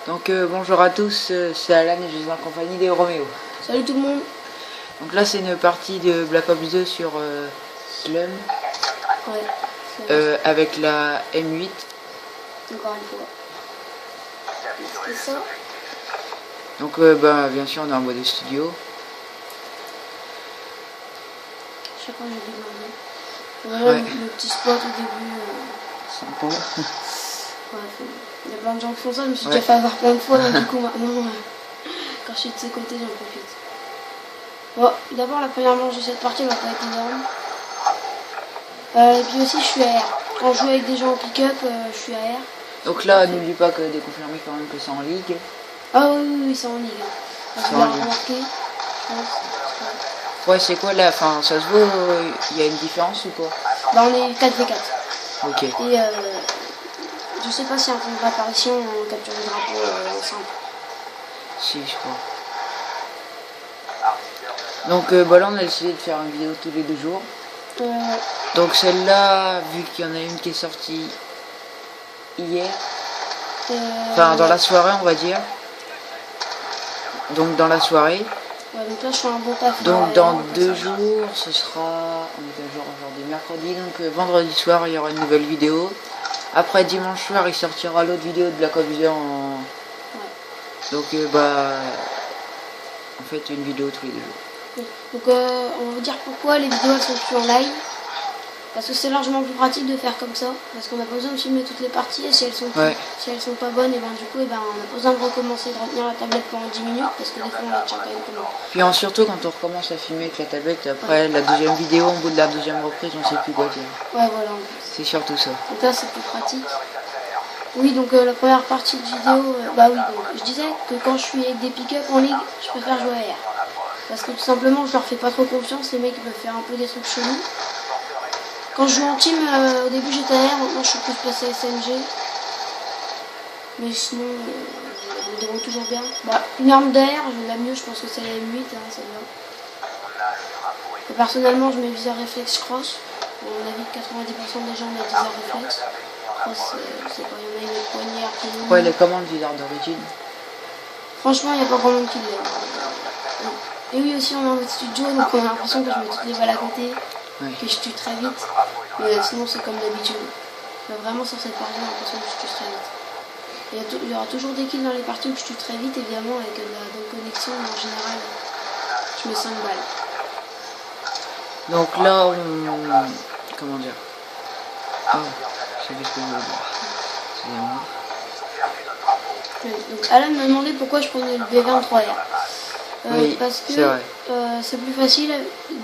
Donc bonjour à tous, c'est Alan et je suis en compagnie de Roméo. Salut tout le monde. Donc là c'est une partie de Black Ops 2 sur Slum. Ouais. Avec la M8. Encore une fois. C'est ça. Donc bien sûr on est en mode studio. Chaque fois j'ai oublié de l'enlever. Voilà le petit spot au début. Sympa. Ouais, il y a plein de gens qui font ça, je me suis déjà fait avoir plein de fois, donc du coup maintenant, quand je suis de ce côté, j'en profite. Bon, d'abord la première manche de cette partie va pas être énorme. Et puis aussi je suis AR. Quand je joue avec des gens en pick-up, je suis AR. Donc là, n'oublie pas que déconfirmer quand même que c'est en ligue. Ah oui, c'est en ligue. C'est vous en l'avez ligue. remarqué. Ouais, c'est quoi là? Enfin, ça se voit, il y a une différence ou pas? Bah on est 4v4. Ok. Et je sais pas si un point d'apparition on capture le drapeau ensemble. Si, je crois. Donc là on a décidé de faire une vidéo tous les 2 jours. Donc celle-là, vu qu'il y en a une qui est sortie hier, enfin dans la soirée on va dire. Donc dans la soirée. Ouais, donc là je fais un bon taf. Donc dans 2 jours, ce sera, on est quel jour aujourd'hui, mercredi, donc vendredi soir il y aura une nouvelle vidéo. Après dimanche soir il sortira l'autre vidéo de Black Ops 2 en... Donc en fait une vidéo tous les 2 jours. Donc on va vous dire pourquoi les vidéos elles sont plus en live. Parce que c'est largement plus pratique de faire comme ça. Parce qu'on n'a pas besoin de filmer toutes les parties et si elles sont pas bonnes, et ben du coup on n'a pas besoin de recommencer de retenir la tablette pendant 10 minutes parce que des fois on la tient quand même comment. Puis surtout quand on recommence à filmer avec la tablette, après la deuxième vidéo, au bout de la deuxième reprise, on sait plus quoi dire. Ouais voilà. C'est surtout ça. Donc là c'est plus pratique. Oui donc la première partie de vidéo, bah oui donc je disais que quand je suis avec des pick-up en ligue, je préfère jouer à AR. Parce que tout simplement je leur fais pas trop confiance, les mecs ils peuvent faire un peu des trucs chelous. Quand je joue en team, au début j'étais AR, maintenant je suis plus passé à SMG. Mais sinon, je me déroule toujours bien. Bah, une arme d'AR, la mieux je pense que c'est la M8, celle-là. Et personnellement je mets viseur réflexe cross. À mon avis 90% des gens mettent viseur réflexe. Cross, je sais pas, il y en a une poignée qui est... Ouais, les commandes viseur d'origine. Franchement, il n'y a pas grand monde qui l'aime. Et oui, aussi on est en mode studio, donc on a l'impression que je mets toutes les balles à côté. Que je tue très vite, mais sinon c'est comme d'habitude. Vraiment sur cette partie, j'ai l'impression que je tue très vite. Il y aura toujours des kills dans les parties où je tue très vite, évidemment, avec de la bonne connexion, mais en général, je mets 5 balles. Donc là, comment dire? Ah, je sais ce que je veux dire. Excusez-moi. Donc Alan m'a demandé pourquoi je prenais le B23R. Oui, parce que c'est plus facile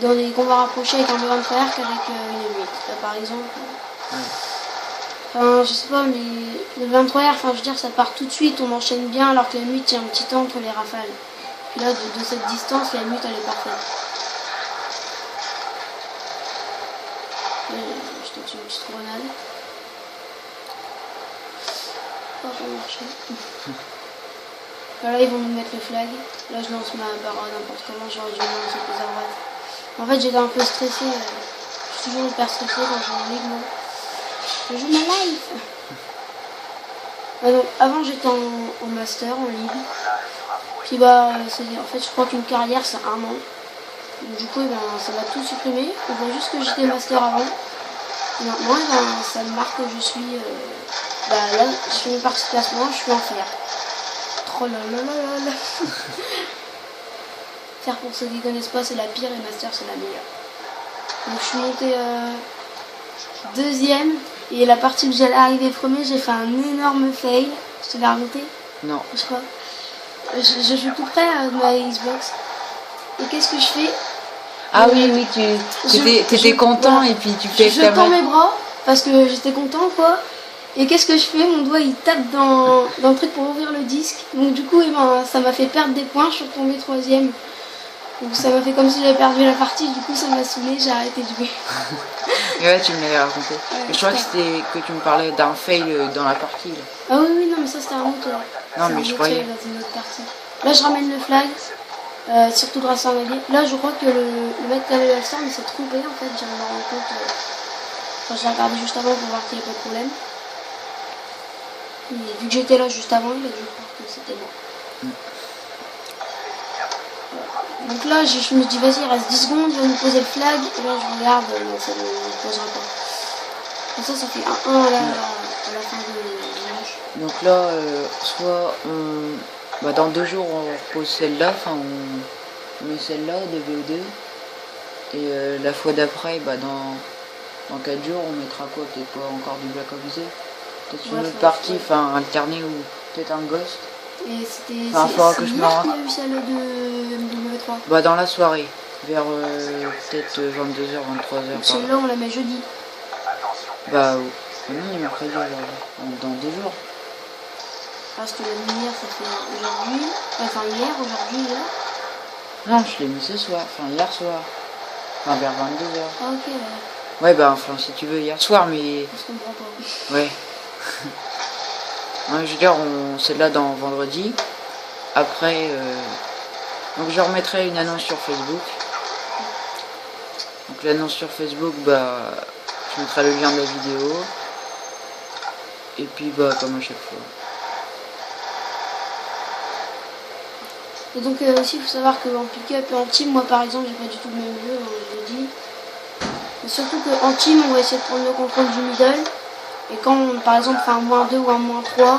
dans les combats rapprochés avec un B23R qu'avec une M8. Là, par exemple, enfin, je sais pas, mais le 23R, enfin, je veux dire, ça part tout de suite, on enchaîne bien, alors que la M8, il y a un petit temps entre les rafales. Puis là, de cette distance, la M8, elle est parfaite. Je te tue une petite grenade. Oh, ça marche. Voilà, ils vont nous mettre le flag. Là, je lance ma barre n'importe comment, j'aurais dû lancer plus à droite. En fait, j'étais un peu stressée. Je suis toujours hyper stressée quand je joue en ligue, moi. Je joue ma life. Donc, avant, j'étais en master, en ligue. Puis, en fait, je crois qu'une carrière, c'est 1 an. Donc, du coup, ça m'a tout supprimé. On voit juste que j'étais master avant. Et maintenant, ça me marque que je suis... là, je fais une partie de classement, je suis en fer. Oh là là là là. Faire pour ceux qui connaissent pas, c'est la pire et master c'est la meilleure. Donc je suis montée 2ème et la partie où j'allais arriver premier, j'ai fait un énorme fail. Je te l'ai raconté? Non. Je crois. Je joue tout près de ma Xbox. Et qu'est-ce que je fais? Ah oui, tu étais content et puis tu fais... Je tends mes bras parce que j'étais content quoi. Et qu'est-ce que je fais? Mon doigt il tape dans le truc pour ouvrir le disque. Donc du coup ça m'a fait perdre des points, je suis retombée 3ème. Donc ça m'a fait comme si j'avais perdu la partie, du coup ça m'a saoulée, j'ai arrêté de jouer. Et ouais, tu me l'avais raconté. Je crois que tu me parlais d'un fail dans la partie. Là. Ah oui, non mais ça c'était un autre. Non mais je croyais. Dans une autre partie. Là je ramène le flag, surtout grâce à un allié. Là je crois que le mec qui avait le star il s'est trompé en fait, j'ai me rendu compte. Enfin, j'ai regardé juste avant pour voir qu'il n'y avait pas de problème. mais vu que j'étais là juste avant, il a dû croire que c'était moi. Donc là, je me dis, vas-y, il reste 10 secondes, il va nous poser le flag. Et là, je regarde, non, ça ne me posera pas. Comme ça fait 1-1 à la fin du match. Donc là, soit dans 2 jours, on repose celle-là, enfin, on met celle-là de VO2. Et la fois d'après, dans 4 jours, on mettra quoi? Peut-être pas encore du Black Ops 2. Peut-être une autre partie, enfin, alternée ou peut-être un Ghost. Et c'était enfin, hier qu'il y a eu celle de MW3. Dans la soirée, vers peut-être 22h, 23h. Celle-là, on la met jeudi. Non, il est mercredi aujourd'hui, dans 2 jours. Parce que la lumière, ça fait aujourd'hui, enfin hier, aujourd'hui, hier. Non, je l'ai mis ce soir, enfin hier soir, enfin vers 22h. Ah ok, ouais. Ouais, enfin si tu veux hier soir, mais... Je comprends pas. Ouais. Je veux dire, c'est là dans vendredi. Après, donc je remettrai une annonce sur Facebook. Donc l'annonce sur Facebook, je mettrai le lien de la vidéo. Et puis comme à chaque fois. Et donc aussi, il faut savoir qu'en pick-up et en team, moi par exemple, j'ai pas du tout le même jeu, je le dis. Mais surtout qu'en team, on va essayer de prendre le contrôle du middle. Et quand on, par exemple, fait un -2 ou un -3,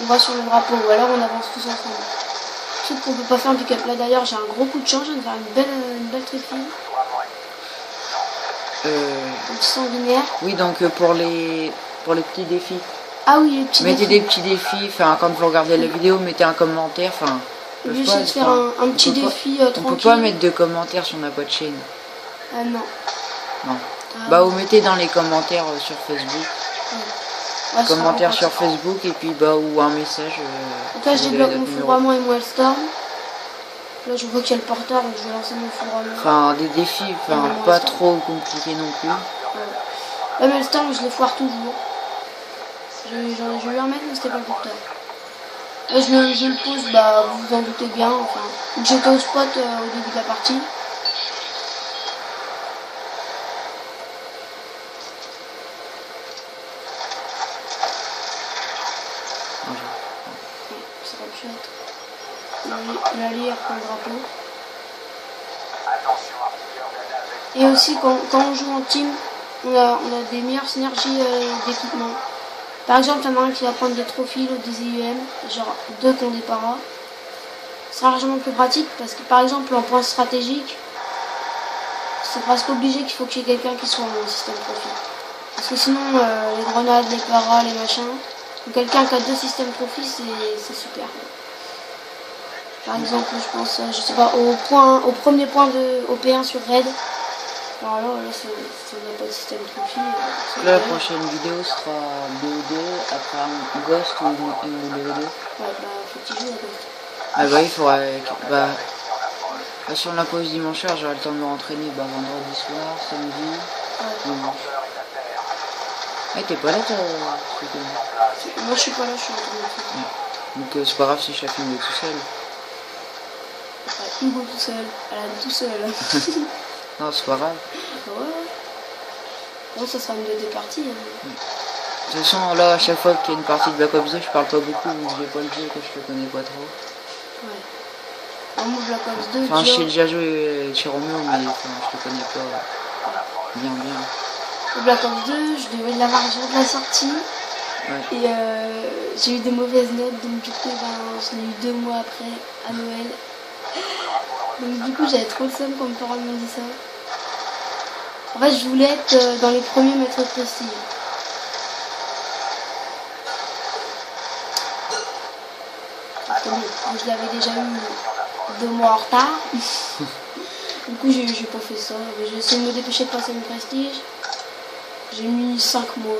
on va sur le drapeau. Ou alors on avance tous ensemble. Sauf qu'on peut pas faire en pick-up. Là d'ailleurs, j'ai un gros coup de chance, je viens de faire une belle trifine. Un petit sanguinaire. Oui, donc pour les petits défis. Ah oui, les petits mettez défis. des petits défis, enfin quand vous regardez la vidéo, mettez un commentaire, enfin... Je vais essayer de faire un petit défi tranquille. On peut pas mettre de commentaires si on n'a pas de chaîne. Ah non. Non. Vous mettez dans les commentaires sur Facebook. Ouais, commentaires sur Facebook et puis ou un message. Donc là je débloque mon foudroiement et mon Hellstorm. Là je vois qu'il y a le porteur donc je vais lancer mon foudroiement. Enfin des défis, pas trop compliqués non plus. Ouais. Là Hellstorm je les foire toujours. J'ai eu un mec mais c'était pas le porteur. Là je le pose, vous vous en doutez bien, enfin. J'étais au spot au début de la partie. Ça va plus être. Là, il reprend le drapeau. Et aussi, quand on joue en team, on a des meilleures synergies d'équipement. Par exemple, il y en a un qui va prendre des trophées, l'autre des IUM, genre 2 qui ont des paras. C'est largement plus pratique parce que, par exemple, en point stratégique, c'est presque obligé qu'il faut qu'il y ait quelqu'un qui soit en système profil. Parce que sinon, les grenades, les paras, les machins, quelqu'un qui a 2 systèmes profil, c'est super. Par exemple, je pense, je sais pas, au premier point de OP1 sur Raid. Alors là, si on n'a pas de système profil. La prochaine vidéo sera BO2, après un Ghost ou une BO2. Ouais, faut que tu joues il à faudrait. Si on la pose dimanche soir, j'aurai le temps de me rentraîner vendredi soir, samedi, dimanche. T'es pas là toi Moi je suis pas là, je suis en train de faire. Donc c'est pas grave si chacun est tout seul. Hugo tout seul, Alan tout seul. Non, c'est pas grave. Ouais. Bon, ça sera une de tes parties. De toute façon, là, à chaque fois qu'il y a une partie de Black Ops 2, je parle pas beaucoup, vu que j'ai pas le jeu, que je le connais pas trop. Ouais. Moi, Black Ops 2, enfin, j'ai déjà joué chez Romeo, mais je le connais pas bien. Le Black Ops 2, je devais l'avoir le jour de la sortie. Ouais. Et j'ai eu des mauvaises notes, donc du coup, je l'ai eu 2 mois après, à Noël. Donc du coup, j'avais trop le seum quand mes parents m'ont dit ça. En fait, je voulais être dans les premiers maîtres prestige. Donc je l'avais déjà eu 2 mois en retard. Du coup, j'ai pas fait ça. J'ai essayé de me dépêcher de passer mon prestige. J'ai mis 5 mois.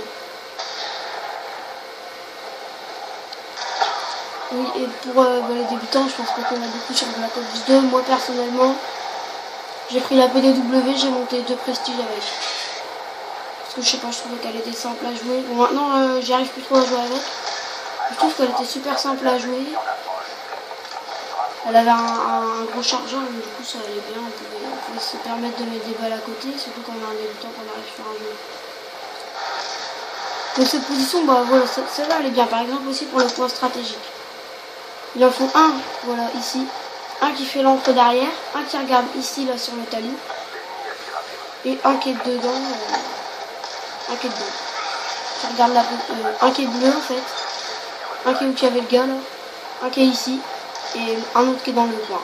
Oui, et pour les débutants, je pense pas qu'on a beaucoup sur Black Ops 2. Moi, personnellement, j'ai pris la PDW, j'ai monté 2 prestiges avec. Parce que je sais pas, je trouvais qu'elle était simple à jouer. Bon, maintenant, j'y arrive plus trop à jouer avec. Je trouve qu'elle était super simple à jouer. Elle avait un gros chargeur, mais du coup, ça allait bien. On pouvait se permettre de mettre des balles à côté, surtout quand on a un débutant qu'on arrive sur un jeu. Donc cette position, bah voilà, celle-là elle est bien. Par exemple aussi pour le point stratégique. Il en faut un, voilà, ici. Un qui fait l'entrée d'arrière, un qui regarde ici, là, sur le talus. Et un qui est dedans. Un qui est dedans. Qui regarde un qui est bleu, en fait. Un qui est où il y avait le gars, là. Un qui est ici. Et un autre qui est dans le coin.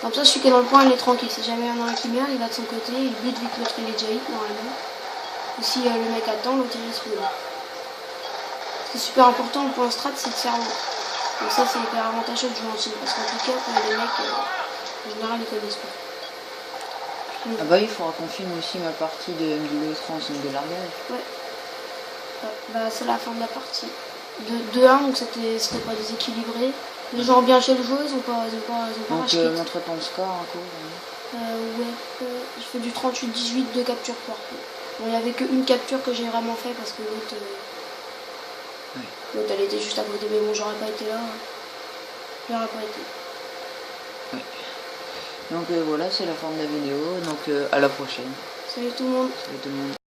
Comme ça, celui qui est dans le coin, il est tranquille. Si jamais il y en a un qui meurt, il va de son côté. Il bute vite l'autre, il est déjà hit, normalement. Ou si le mec attend, l'autre il risque de mourir. Ce qui est super important pour un strat, c'est de faire l'autre. Donc ça, c'est hyper avantageux de jouer en team. Parce qu'en tout cas, les mecs, en général, ils connaissent pas. Ah bah il faudra qu'on filme aussi ma partie de MW3 en zone de largage. Ouais. Bah c'est la fin de la partie. De 1, donc c'était pas déséquilibré. Les gens ont bien chez le jeu, ils ont pas donc montre ton score un coup. Ouais, je fais du 38-18 de capture par coup. Bon, il n'y avait qu'une capture que j'ai vraiment fait parce que l'autre l'autre elle était juste à côté, mais bon j'aurais pas été là. J'aurais pas été. Ouais. Donc voilà, c'est la fin de la vidéo, donc à la prochaine. Salut tout le monde. Salut tout le monde.